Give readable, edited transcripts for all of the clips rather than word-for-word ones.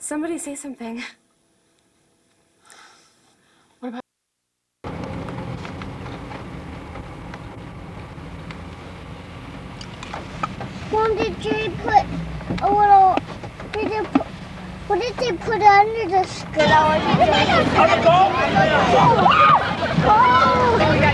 Somebody say something. What about... Mom, did you put a little... what did they put under the skirt? Oh, we got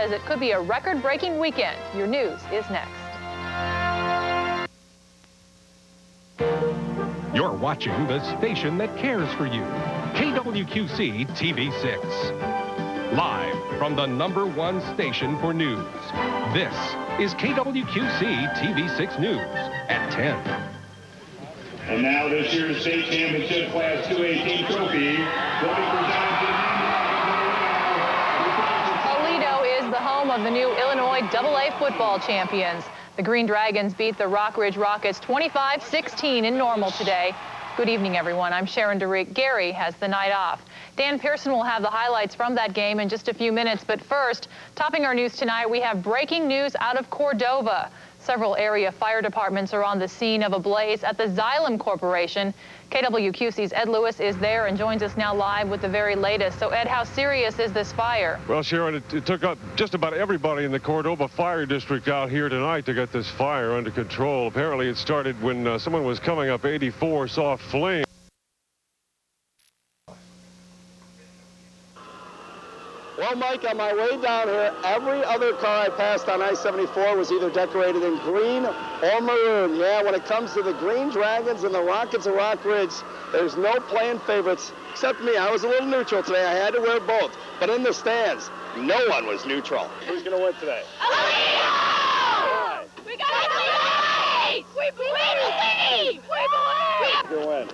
says it could be a record-breaking weekend. Your news is next. You're watching the station that cares for you. KWQC TV6. Live from the #1 station for news. This is KWQC TV6 News at 10. And now this year's state championship class 218 trophy will be presented to Aledo is the home of the new Illinois AA football champions. The Green Dragons beat the Rockridge Rockets 25-16 in Normal today. Good evening, everyone. I'm Sharon DeRick. Gary has the night off. Dan Pearson will have the highlights from that game in just a few minutes. But first, topping our news tonight, we have breaking news out of Cordova. Several area fire departments are on the scene of a blaze at the Xylem Corporation. KWQC's Ed Lewis is there and joins us now live with the very latest. So, Ed, how serious is this fire? Well, Sharon, it took up just about everybody in the Cordova Fire District out here tonight to get this fire under control. Apparently, it started when someone was coming up 84, saw a flame. Well, Mike, on my way down here, every other car I passed on I-74 was either decorated in green or maroon. Yeah, when it comes to the Green Dragons and the Rockets of Rock Ridge, there's no playing favorites except me. I was a little neutral today. I had to wear both. But in the stands, no one was neutral. Who's going to win today? Aledo! We got to lead! We believe! We believe! Who's going to win?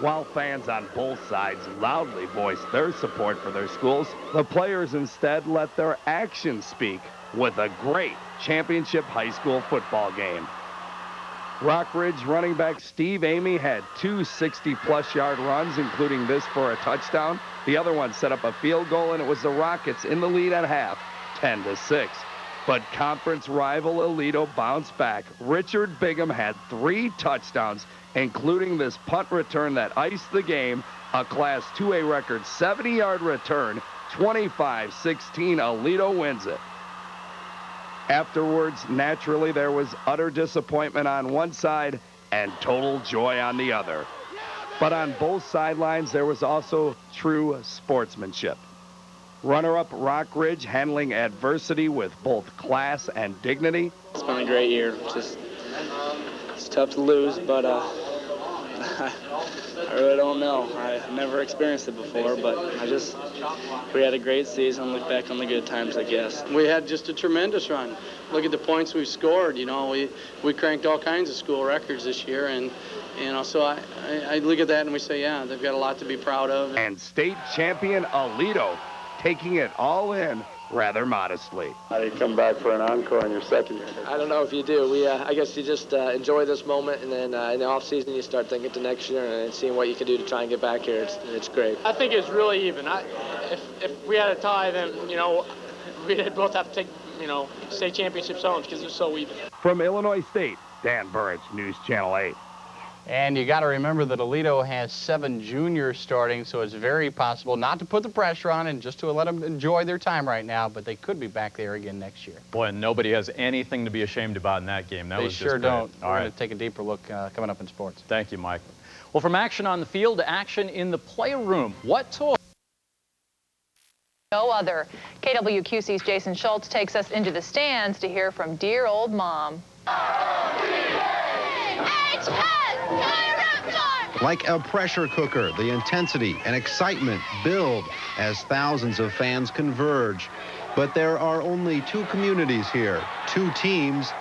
While fans on both sides loudly voiced their support for their schools, the players instead let their actions speak with a great championship high school football game. Rock Ridge running back Steve Amy had two 60-plus yard runs, including this for a touchdown. The other one set up a field goal, and it was the Rockets in the lead at half, 10-6. But conference rival Aledo bounced back. Richard Bigham had 3 touchdowns, including this punt return that iced the game, a Class 2A record 70-yard return, 25-16. Aledo wins it. Afterwards, naturally, there was utter disappointment on one side and total joy on the other. But on both sidelines, there was also true sportsmanship. Runner-up Rock Ridge handling adversity with both class and dignity. It's been a great year. It's tough to lose, but I really don't know. I've never experienced it before, but we had a great season. Look back on the good times, I guess. We had just a tremendous run. Look at the points we've scored. You know, we cranked all kinds of school records this year, and you know, so I look at that and we say, yeah, they've got a lot to be proud of. And state champion Aledo taking it all in rather modestly. How do you come back for an encore in your second year? I don't know if you do. I guess you just enjoy this moment, and then in the off season you start thinking to next year and seeing what you can do to try and get back here. It's great. I think it's really even. If we had a tie, then we'd both have to take state championship zones because they're so even. From Illinois State, Dan Burridge, News Channel 8. And you got to remember that Aledo has 7 juniors starting, so it's very possible not to put the pressure on and just to let them enjoy their time right now, but they could be back there again next year. Boy, and nobody has anything to be ashamed about in that game. They sure don't. We're going to take a deeper look coming up in sports. Thank you, Mike. Well, from action on the field to action in the playroom, what toy? No other. KWQC's Jason Schultz takes us into the stands to hear from dear old Mom. Like a pressure cooker, the intensity and excitement build as thousands of fans converge. But there are only 2 communities here, 2 teams,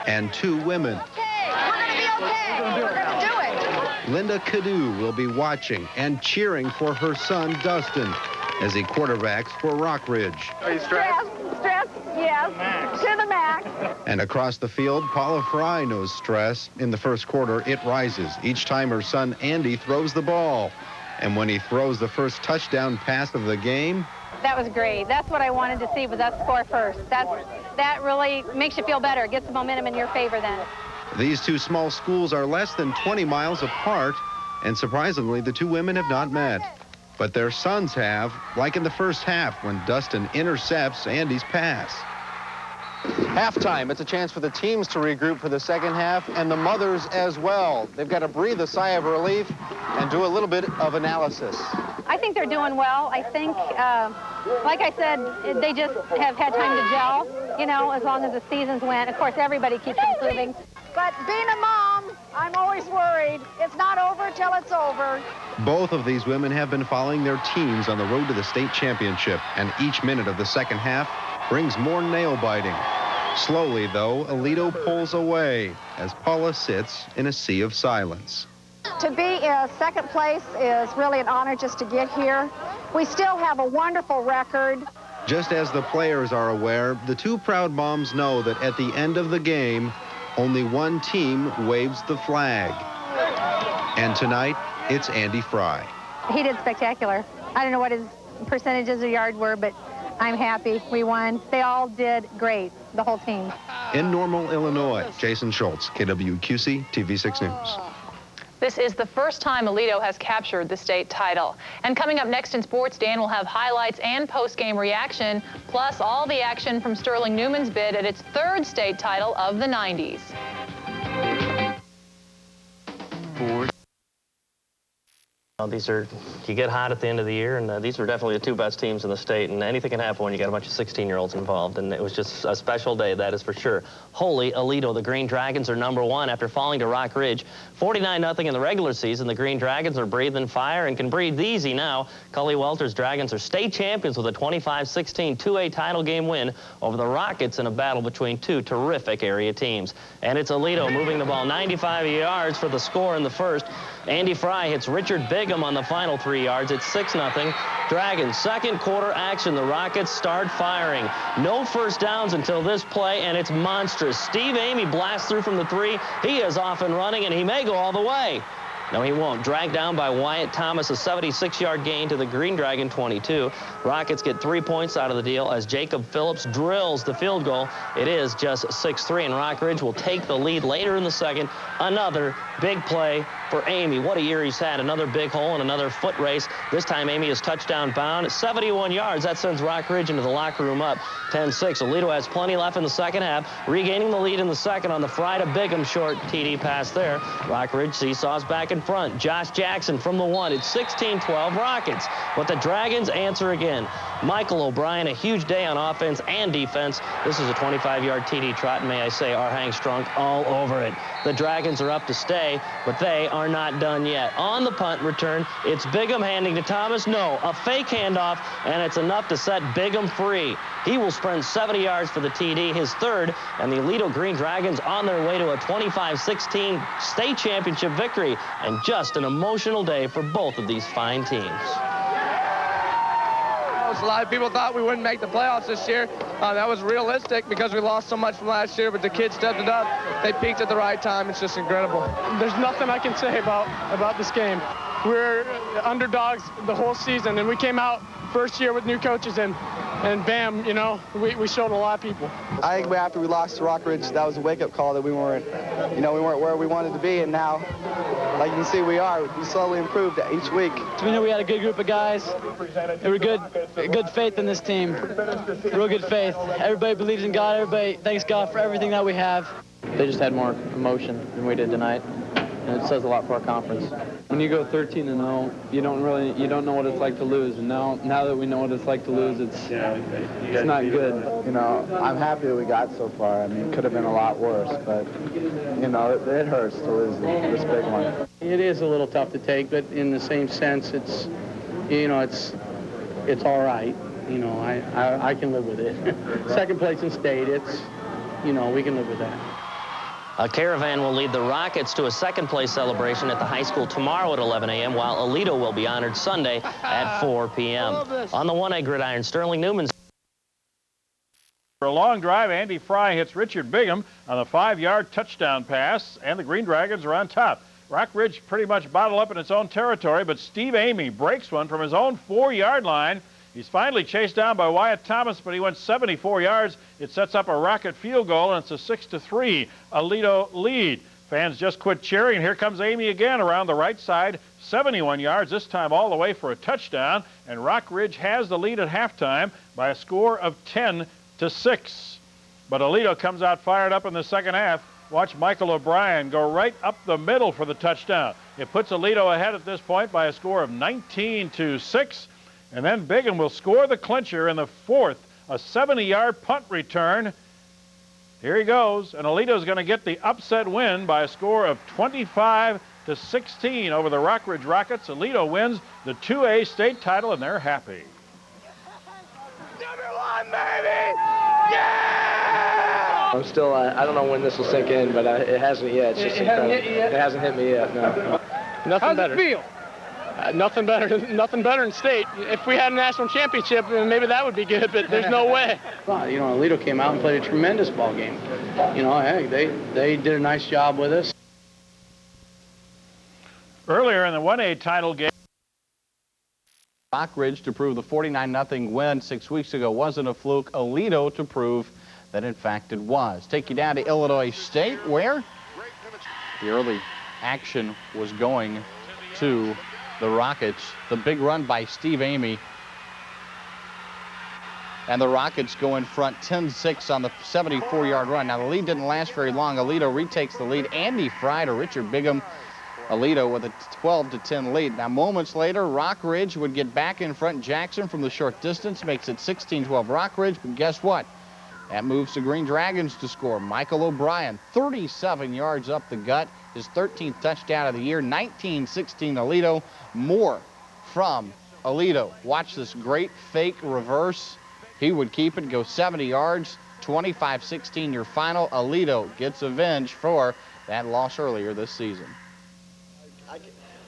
and 2 women. Okay, we're going to be okay. We're going to do it. Linda Cadu will be watching and cheering for her son, Dustin, as he quarterbacks for Rock Ridge. Are you stressed? Stressed, yes. To the max. And across the field, Paula Fry knows stress. In the first quarter, it rises each time her son Andy throws the ball. And when he throws the first touchdown pass of the game... That was great. That's what I wanted to see, was that score first. That really makes you feel better. It gets the momentum in your favor then. These 2 small schools are less than 20 miles apart, and surprisingly, the 2 women have not met. But their sons have, like in the first half when Dustin intercepts Andy's pass. Halftime, it's a chance for the teams to regroup for the second half, and the mothers as well. They've got to breathe a sigh of relief and do a little bit of analysis. I think they're doing well. I think, like I said, they just have had time to gel, as long as the seasons went. Of course, everybody keeps improving. But being a mom, I'm always worried. It's not over till it's over. Both of these women have been following their teams on the road to the state championship, and each minute of the second half brings more nail-biting. Slowly, though, Aledo pulls away as Paula sits in a sea of silence. To be in second place is really an honor just to get here. We still have a wonderful record. Just as the players are aware, the 2 proud moms know that at the end of the game, only one team waves the flag. And tonight, it's Andy Fry. He did spectacular. I don't know what his percentages of yard were, but I'm happy. We won. They all did great, the whole team. In Normal, Illinois, Jason Schultz, KWQC TV6 News. This is the first time Aledo has captured the state title. And coming up next in sports, Dan will have highlights and post-game reaction, plus all the action from Sterling Newman's bid at its third state title of the 90s. You get hot at the end of the year, and these were definitely the two best teams in the state, and anything can happen when you got a bunch of 16-year-olds involved, and it was just a special day, that is for sure. Holy Aledo, the Green Dragons are #1 after falling to Rock Ridge. 49-0 in the regular season. The Green Dragons are breathing fire and can breathe easy now. Cully Welter's Dragons are state champions with a 25-16 2A title game win over the Rockets in a battle between two terrific area teams. And it's Aledo moving the ball 95 yards for the score in the first. Andy Fry hits Richard Bigham on the final 3 yards. It's 6-0. Dragons, second quarter action. The Rockets start firing. No first downs until this play, and it's monstrous. Steve Amy blasts through from the 3. He is off and running, and he may go all the way. No, he won't. Dragged down by Wyatt Thomas, a 76-yard gain to the Green Dragon 22. Rockets get 3 points out of the deal as Jacob Phillips drills the field goal. It is just 6-3, and Rock Ridge will take the lead later in the second. Another big play for Amy. What a year he's had. Another big hole and another foot race. This time Amy is touchdown bound. 71 yards. That sends Rock Ridge into the locker room up 10-6. Aledo has plenty left in the second half, regaining the lead in the second on the Fry to Bigham short TD pass there. Rock Ridge seesaws back in front. Josh Jackson from the 1. It's 16-12 Rockets. But the Dragons answer again. Michael O'Brien, a huge day on offense and defense. This is a 25-yard TD trot, and may I say, our Hank Strunk all over it. The Dragons are up to stay, but they are not done yet. On the punt return, it's Bigham handing to Thomas. No, a fake handoff, and it's enough to set Bigham free. He will sprint 70 yards for the TD, his third, and the Aledo Green Dragons on their way to a 25-16 state championship victory, and just an emotional day for both of these fine teams. A lot of people thought we wouldn't make the playoffs this year. That was realistic because we lost so much from last year, but the kids stepped it up. They peaked at the right time. It's just incredible. There's nothing I can say about this game. We're underdogs the whole season, and we came out first year with new coaches, and bam, you know, we showed a lot of people. I think after we lost to Rock Ridge, that was a wake-up call that we weren't where we wanted to be, and now, like you can see, we slowly improved each week. We knew we had a good group of guys. They were good faith in this team. Real good faith. Everybody believes in God. Everybody thanks God for everything that we have. They just had more emotion than we did tonight, and it says a lot for our conference. When you go 13-0, you don't know what it's like to lose, and now that we know what it's like to lose, it's not good. You know, I'm happy that we got so far. I mean, it could have been a lot worse, but you know, it hurts to lose this big one. It is a little tough to take, but in the same sense, it's all right. You know, I can live with it. Second place in state, we can live with that. A caravan will lead the Rockets to a second-place celebration at the high school tomorrow at 11 a.m., while Aledo will be honored Sunday at 4 p.m. On the 1A gridiron, Sterling Newman's. For a long drive, Andy Fry hits Richard Bigham on a 5-yard touchdown pass, and the Green Dragons are on top. Rock Ridge pretty much bottled up in its own territory, but Steve Amy breaks one from his own 4-yard line. He's finally chased down by Wyatt Thomas, but he went 74 yards. It sets up a Rocket field goal, and it's a 6-3 Aledo lead. Fans just quit cheering, and here comes Amy again around the right side, 71 yards, this time all the way for a touchdown, and Rock Ridge has the lead at halftime by a score of 10-6. But Aledo comes out fired up in the second half. Watch Michael O'Brien go right up the middle for the touchdown. It puts Aledo ahead at this point by a score of 19-6. And then Bigham will score the clincher in the fourth, a 70-yard punt return. Here he goes, and Aledo's going to get the upset win by a score of 25-16 over the Rock Ridge Rockets. Aledo wins the 2A state title, and they're happy. #1, baby! Yeah! I'm still, I don't know when this will sink in, but it hasn't yet. It's just incredible. It hasn't hit me yet, no. Nothing better. How's it feel? Nothing better in state. If we had a national championship, maybe that would be good, but there's no way. Well, you know, Aledo came out and played a tremendous ball game. You know, hey, they did a nice job with us. Earlier in the 1A title game, Rockridge to prove the 49-0 win 6 weeks ago wasn't a fluke. Aledo to prove that, in fact, it was. Take you down to Illinois State, where the early action was going to the Rockets. The big run by Steve Amy. And the Rockets go in front 10-6 on the 74-yard run. Now, the lead didn't last very long. Aledo retakes the lead. Andy Fry to Richard Bigham. Aledo with a 12-10 lead. Now, moments later, Rockridge would get back in front. Jackson from the short distance makes it 16-12 Rockridge. But guess what? That moves the Green Dragons to score. Michael O'Brien, 37 yards up the gut. His 13th touchdown of the year. 19-16 Aledo. More from Aledo. Watch this great fake reverse. He would keep it, go 70 yards. 25-16 your final. Aledo gets avenged for that loss earlier this season. I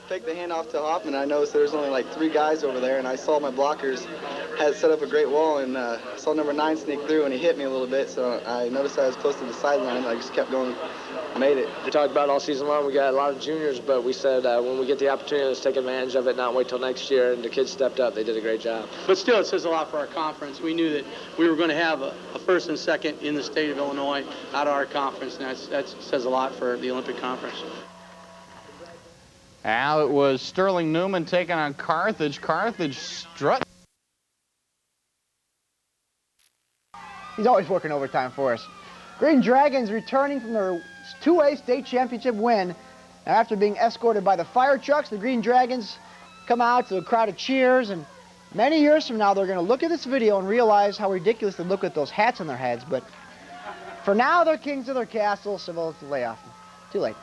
faked the handoff to Hoffman. I noticed there was only like 3 guys over there, and I saw my blockers had set up a great wall, and saw number 9 sneak through, and he hit me a little bit, so I noticed I was close to the sideline. I just kept going, made it. We talked about all season long, we got a lot of juniors, but we said when we get the opportunity, let's take advantage of it, not wait till next year, and the kids stepped up. They did a great job. But still, it says a lot for our conference. We knew that we were going to have a first and second in the state of Illinois out of our conference, and that says a lot for the Olympic Conference. Now it was Sterling Newman taking on Carthage. Carthage strut. He's always working overtime for us. Green Dragons returning from their 2A state championship win. After being escorted by the fire trucks, the Green Dragons come out to a crowd of cheers, and many years from now they're going to look at this video and realize how ridiculous they look with those hats on their heads. But for now, they're kings of their castle, so they'll lay off. Too late.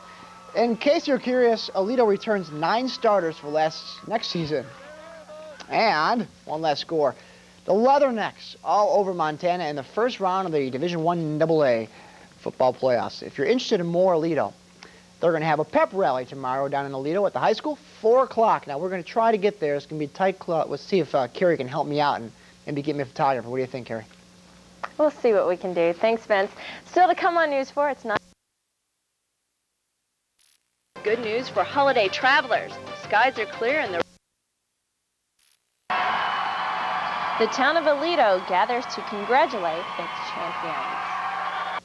In case you're curious, Aledo returns 9 starters for next season. And one last score. The Leathernecks all over Montana in the first round of the Division I AA football playoffs. If you're interested in more Aledo, they're going to have a pep rally tomorrow down in Aledo at the high school, 4 o'clock. Now, we're going to try to get there. It's going to be tight. Let's see if Carrie can help me out and maybe get me a photographer. What do you think, Carrie? We'll see what we can do. Thanks, Vince. Still to come on News 4, it's not. Good news for holiday travelers. The skies are clear and the town of Aledo gathers to congratulate its champions.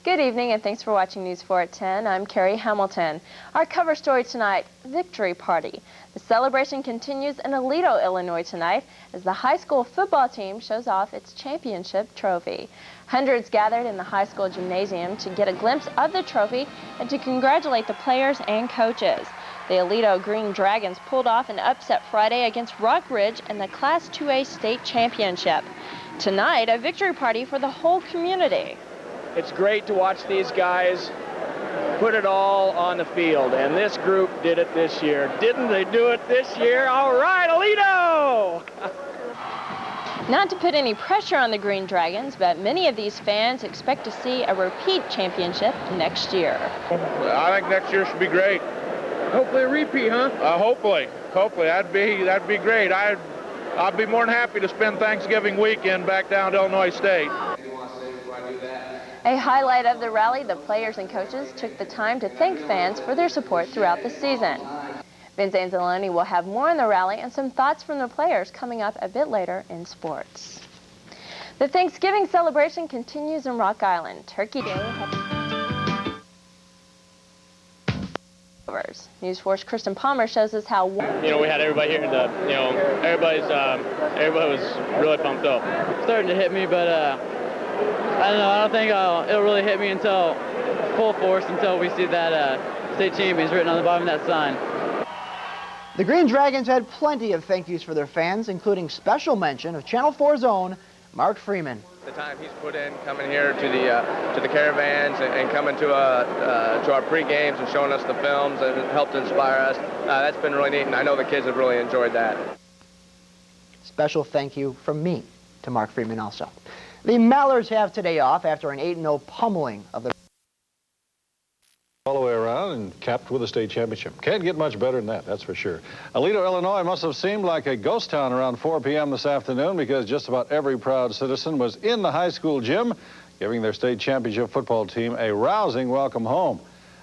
Good evening and thanks for watching News 4 at 10. I'm Carrie Hamilton. Our cover story tonight, Victory Party. The celebration continues in Aledo, Illinois tonight as the high school football team shows off its championship trophy. Hundreds gathered in the high school gymnasium to get a glimpse of the trophy and to congratulate the players and coaches. The Aledo Green Dragons pulled off an upset Friday against Rockridge in the Class 2A state championship. Tonight, a victory party for the whole community. It's great to watch these guys put it all on the field, and this group did it this year. Didn't they do it this year? All right, Aledo! Not to put any pressure on the Green Dragons, but many of these fans expect to see a repeat championship next year. I think next year should be great. Hopefully a repeat, huh? Hopefully, that'd be great. I'd be more than happy to spend Thanksgiving weekend back down to Illinois State. A highlight of the rally, the players and coaches took the time to thank fans for their support throughout the season. Vince Anzalone will have more on the rally and some thoughts from the players coming up a bit later in sports. The Thanksgiving celebration continues in Rock Island. Turkey Day. News 4's Kristen Palmer shows us how. We had everybody here, and everybody was really pumped up. It's starting to hit me, but I don't know. I don't think it'll really hit me until full force until we see that state champions written on the bottom of that sign. The Green Dragons had plenty of thank yous for their fans, including special mention of Channel 4's own Mark Freeman. The time he's put in coming here to the caravans and coming to our pre-games and showing us the films and helped inspire us, that's been really neat, and I know the kids have really enjoyed that. Special thank you from me to Mark Freeman also. The Mallards have today off after an 8-0 pummeling of the all the way around and capped with a state championship. Can't get much better than that, that's for sure. Aledo, Illinois must have seemed like a ghost town around 4 p.m. this afternoon because just about every proud citizen was in the high school gym, giving their state championship football team a rousing welcome home.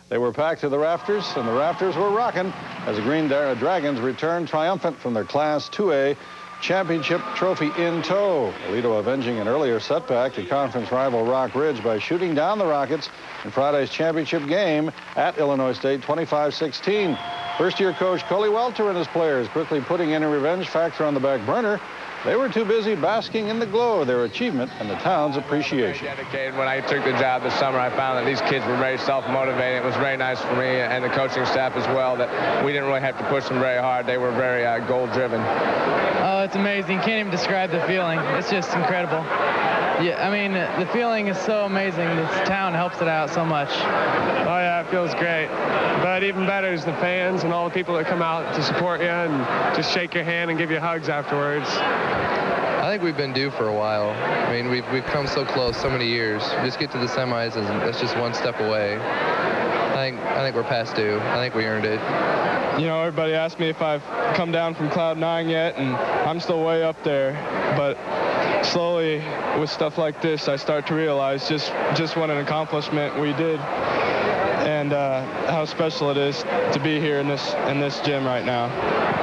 They were packed to the rafters, and the rafters were rocking as the Green Dragons returned triumphant from their Class 2A championship trophy in tow. Aledo avenging an earlier setback to conference rival Rock Ridge by shooting down the Rockets in Friday's championship game at Illinois State 25-16. First-year coach Coley Welter and his players quickly putting any revenge factor on the back burner. They were too busy basking in the glow of their achievement and the town's appreciation. When I took the job this summer, I found that these kids were very self-motivated. It was very nice for me and the coaching staff as well that we didn't really have to push them very hard. They were very goal-driven. Oh, it's amazing. Can't even describe the feeling. It's just incredible. Yeah, I mean, the feeling is so amazing. This town helps it out so much. Oh, yeah, it feels great. But even better is the fans and all the people that come out to support you and just shake your hand and give you hugs afterwards. I think we've been due for a while. I mean, we've come so close, so many years. Just get to the semis, and that's just one step away. I think we're past due. I think we earned it. You know, everybody asked me if I've come down from Cloud 9 yet, and I'm still way up there. But slowly, with stuff like this, I start to realize just what an accomplishment we did, and how special it is to be here in this gym right now.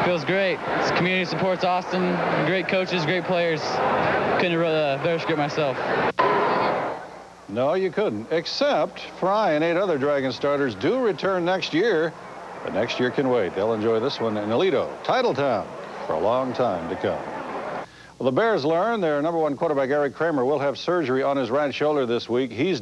Feels great. This community supports Austin. Great coaches, great players. Couldn't have better script myself. No, you couldn't, except Fry and 8 other Dragon starters do return next year, but next year can wait. They'll enjoy this one in Aledo, Titletown, for a long time to come. Well, the Bears learn their #1 quarterback, Eric Kramer, will have surgery on his right shoulder this week. He's